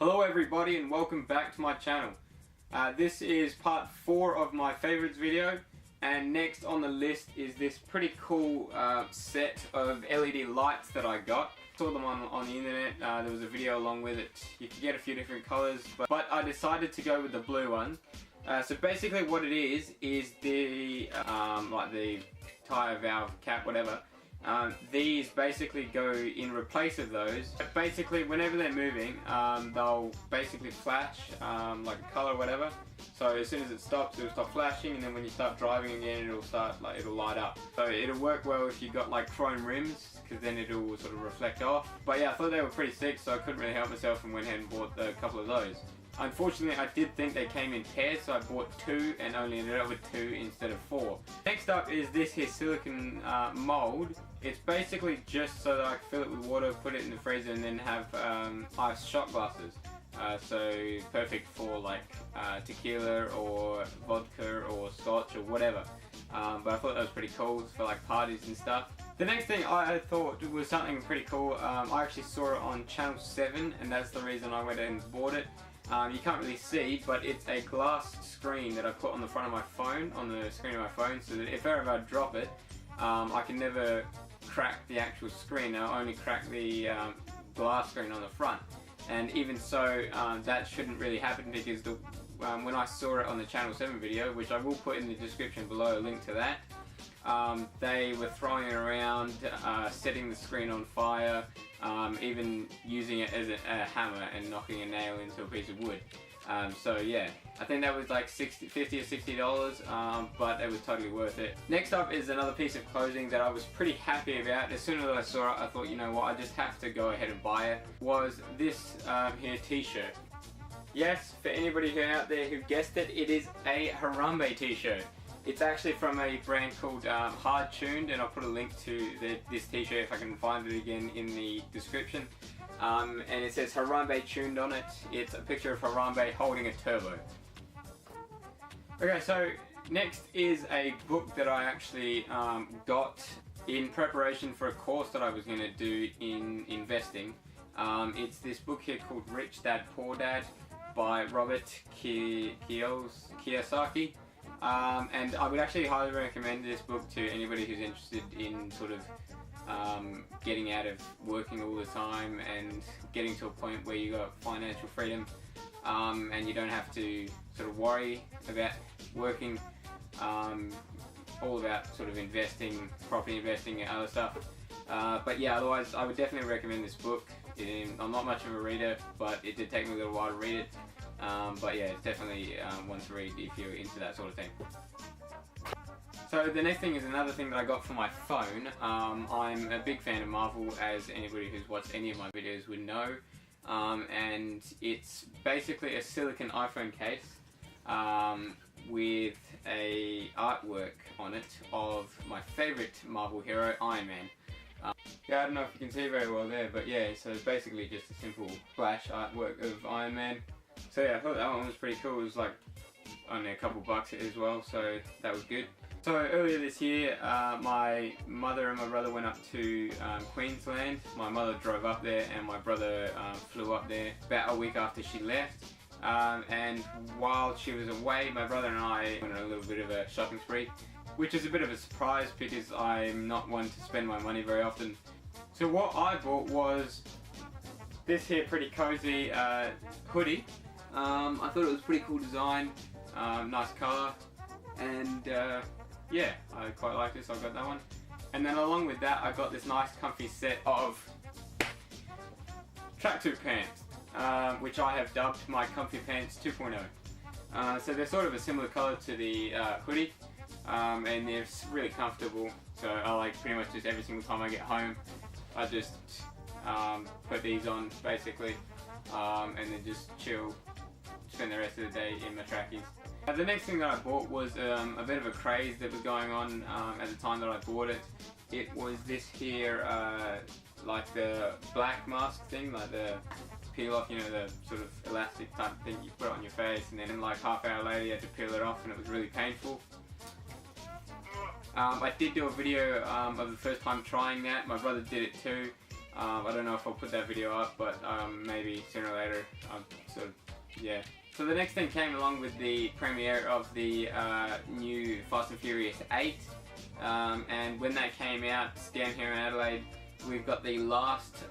Hello everybody and welcome back to my channel. This is part 4 of my favorites video, and next on the list is this pretty cool set of LED lights that I got. Saw them on the internet. There was a video along with it. You could get a few different colors, but I decided to go with the blue one. So basically what it is the like the Tyre valve cap, whatever. These basically go in replace of those. Basically whenever they're moving, they'll basically flash like a color or whatever. So as soon as it stops, it'll stop flashing, and then when you start driving again, it'll light up. So it'll work well if you got like chrome rims, because then it'll sort of reflect off. But yeah, I thought they were pretty sick, so I couldn't really help myself and went ahead and bought a couple of those. Unfortunately, I did think they came in pairs, so I bought 2 and only ended up with 2 instead of 4. Next up is this here silicone mold. It's basically just so that I can fill it with water, put it in the freezer, and then have ice shot glasses. So perfect for like tequila or vodka or scotch or whatever. But I thought that was pretty cool for like parties and stuff. The next thing I thought was something pretty cool. I actually saw it on channel 7, and that's the reason I went and bought it. You can't really see, but it's a glass screen that I put on the front of my phone, on the screen of my phone, so that if ever I drop it, I can never crack the actual screen. I'll only crack the glass screen on the front. And even so, that shouldn't really happen, because when I saw it on the channel 7 video, which I will put in the description below, a link to that, they were throwing it around, setting the screen on fire, even using it as a hammer and knocking a nail into a piece of wood. So yeah, I think that was like $50 or $60, but it was totally worth it. Next up is another piece of clothing that I was pretty happy about. As soon as I saw it, I thought, you know what, I just have to go ahead and buy it. Was this here t-shirt. Yes, for anybody out there who guessed it, it is a Harambe t-shirt. It's actually from a brand called Hard Tuned, and I'll put a link to this t-shirt if I can find it again in the description. And it says Harambe Tuned on it. It's a picture of Harambe holding a turbo. Okay, so next is a book that I actually got in preparation for a course that I was going to do in investing. It's this book here called Rich Dad Poor Dad by Robert Kiyosaki. And I would actually highly recommend this book to anybody who's interested in sort of getting out of working all the time and getting to a point where you got financial freedom, and you don't have to sort of worry about working, all about sort of investing, property investing and other stuff. But yeah, otherwise I would definitely recommend this book. I'm not much of a reader, but it did take me a little while to read it. But yeah, it's definitely one to read if you're into that sort of thing. So the next thing is another thing that I got for my phone. I'm a big fan of Marvel, as anybody who's watched any of my videos would know. And it's basically a silicone iPhone case with a artwork on it of my favourite Marvel hero, Iron Man. Yeah, I don't know if you can see very well there, but yeah, so it's basically just a simple splash artwork of Iron Man. So yeah, I thought that one was pretty cool. It was like only a couple bucks as well, so that was good. So earlier this year, my mother and my brother went up to Queensland. My mother drove up there and my brother flew up there about a week after she left. And while she was away, my brother and I went on a little bit of a shopping spree, which is a bit of a surprise because I'm not one to spend my money very often. So what I bought was this here pretty cozy hoodie. I thought it was a pretty cool design, nice colour, and yeah, I quite like this, so I got that one. And then along with that, I got this nice comfy set of tracksuit pants, which I have dubbed my Comfy Pants 2.0. So they're sort of a similar colour to the hoodie, and they're really comfortable. So I like pretty much just every single time I get home, I just put these on basically, and then just chill, spend the rest of the day in my trackies. The next thing that I bought was a bit of a craze that was going on at the time that I bought it. It was this here, like the black mask thing, like the peel off, you know, the sort of elastic type thing you put on your face, and then like half hour later you had to peel it off and it was really painful. I did do a video of the first time trying that. My brother did it too. I don't know if I'll put that video up, but maybe sooner or later. So yeah. So the next thing came along with the premiere of the new Fast and Furious 8, and when that came out down here in Adelaide, we've got the last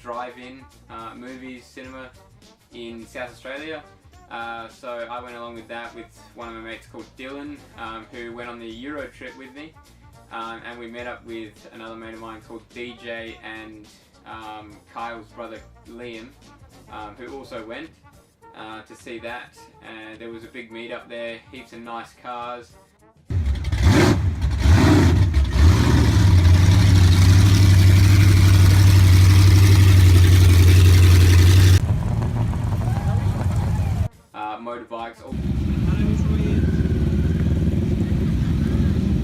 drive-in movies cinema in South Australia. So I went along with that with one of my mates called Dylan, who went on the Euro trip with me, and we met up with another mate of mine called DJ and Kyle's brother Liam, who also went to see that. And there was a big meet up there, heaps of nice cars. Motorbikes,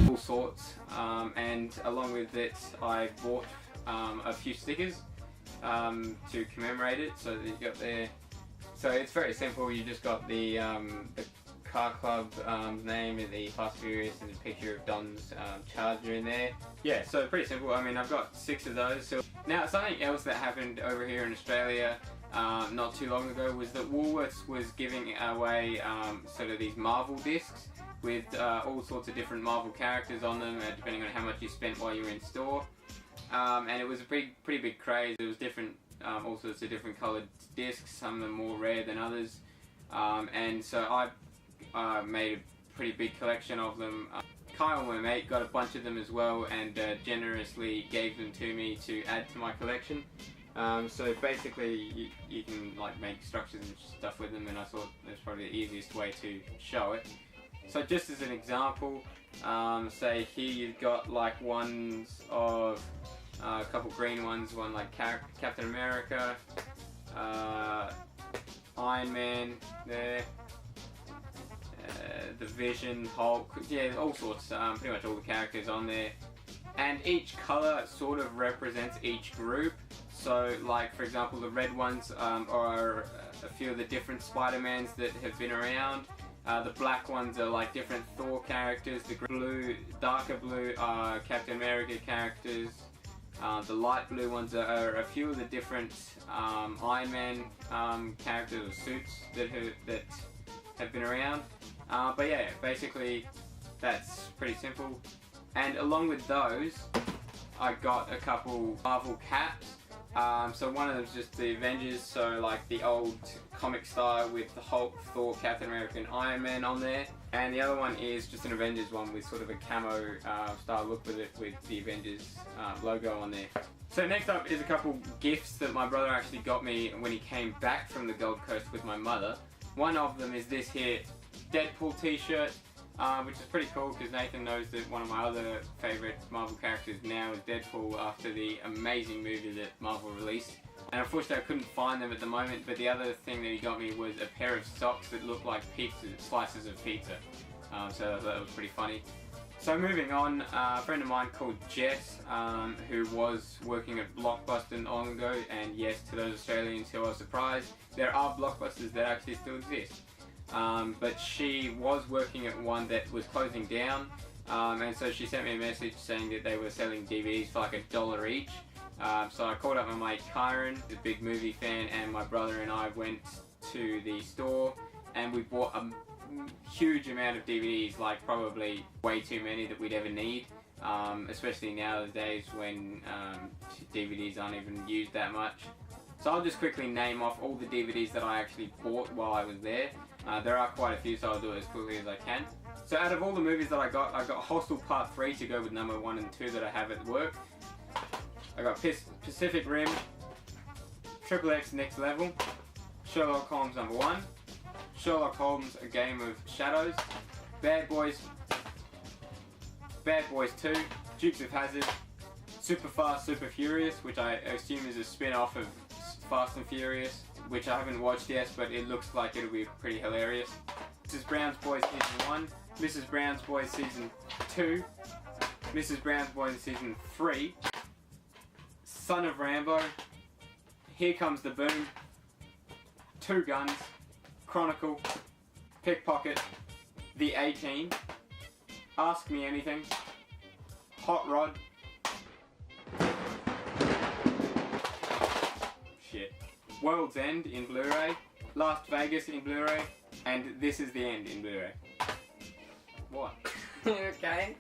all sorts, and along with it I bought a few stickers to commemorate it. So that you got there. So it's very simple. You just got the car club name and the Fast Furious and the picture of Don's Charger in there. Yeah, so pretty simple. I mean, I've got 6 of those. So now something else that happened over here in Australia not too long ago was that Woolwrths was giving away sort of these Marvel discs with all sorts of different Marvel characters on them, depending on how much you spent while you were in store. And it was a pretty big craze. There was different, all sorts of different coloured discs, some of them more rare than others. And so I made a pretty big collection of them. Kyle, my mate, got a bunch of them as well and generously gave them to me to add to my collection. So basically you can like make structures and stuff with them, and I thought that's probably the easiest way to show it. So just as an example, say here you've got like ones of a couple green ones, one like Captain America, Iron Man there, the Vision, Hulk, yeah, all sorts, pretty much all the characters on there. And each colour sort of represents each group. So like for example the red ones are a few of the different Spider-Mans that have been around. The black ones are like different Thor characters. The blue, darker blue are Captain America characters. The light blue ones are a few of the different Iron Man characters or suits that have been around. But yeah, basically that's pretty simple. And along with those, I got a couple Marvel caps. So one of them is just the Avengers, so like the old comic style with the Hulk, Thor, Captain America and Iron Man on there. And the other one is just an Avengers one with sort of a camo style look with it, with the Avengers logo on there. So next up is a couple gifts that my brother actually got me when he came back from the Gold Coast with my mother. One of them is this here Deadpool t-shirt. Which is pretty cool because Nathan knows that one of my other favourite Marvel characters now is Deadpool after the amazing movie that Marvel released. And unfortunately I couldn't find them at the moment, but the other thing that he got me was a pair of socks that looked like pizza, slices of pizza. So that was pretty funny. So moving on, a friend of mine called Jess, who was working at Blockbuster not long ago, and yes, to those Australians who are surprised, there are Blockbusters that actually still exist. But she was working at one that was closing down, and so she sent me a message saying that they were selling DVDs for like $1 each. So I called up my mate Kyron, the big movie fan, and my brother and I went to the store and we bought a huge amount of DVDs, like probably way too many that we'd ever need, especially nowadays when DVDs aren't even used that much. So I'll just quickly name off all the DVDs that I actually bought while I was there. There are quite a few, so I'll do it as quickly as I can. So out of all the movies that I got Hostel Part 3 to go with number 1 and 2 that I have at work. I got Pacific Rim, XXX Next Level, Sherlock Holmes number 1, Sherlock Holmes A Game of Shadows, Bad Boys 2, Dukes of Hazzard, Super Fast, Super Furious, which I assume is a spin-off of Fast and Furious, which I haven't watched yet, but it looks like it'll be pretty hilarious. Mrs. Brown's Boys Season 1, Mrs. Brown's Boys Season 2, Mrs. Brown's Boys Season 3, Son of Rambo, Here Comes the Boom, Two Guns, Chronicle, Pickpocket, The A-Team, Ask Me Anything, Hot Rod, World's End in Blu-ray, Las Vegas in Blu-ray, and This Is the End in Blu-ray. What? Okay.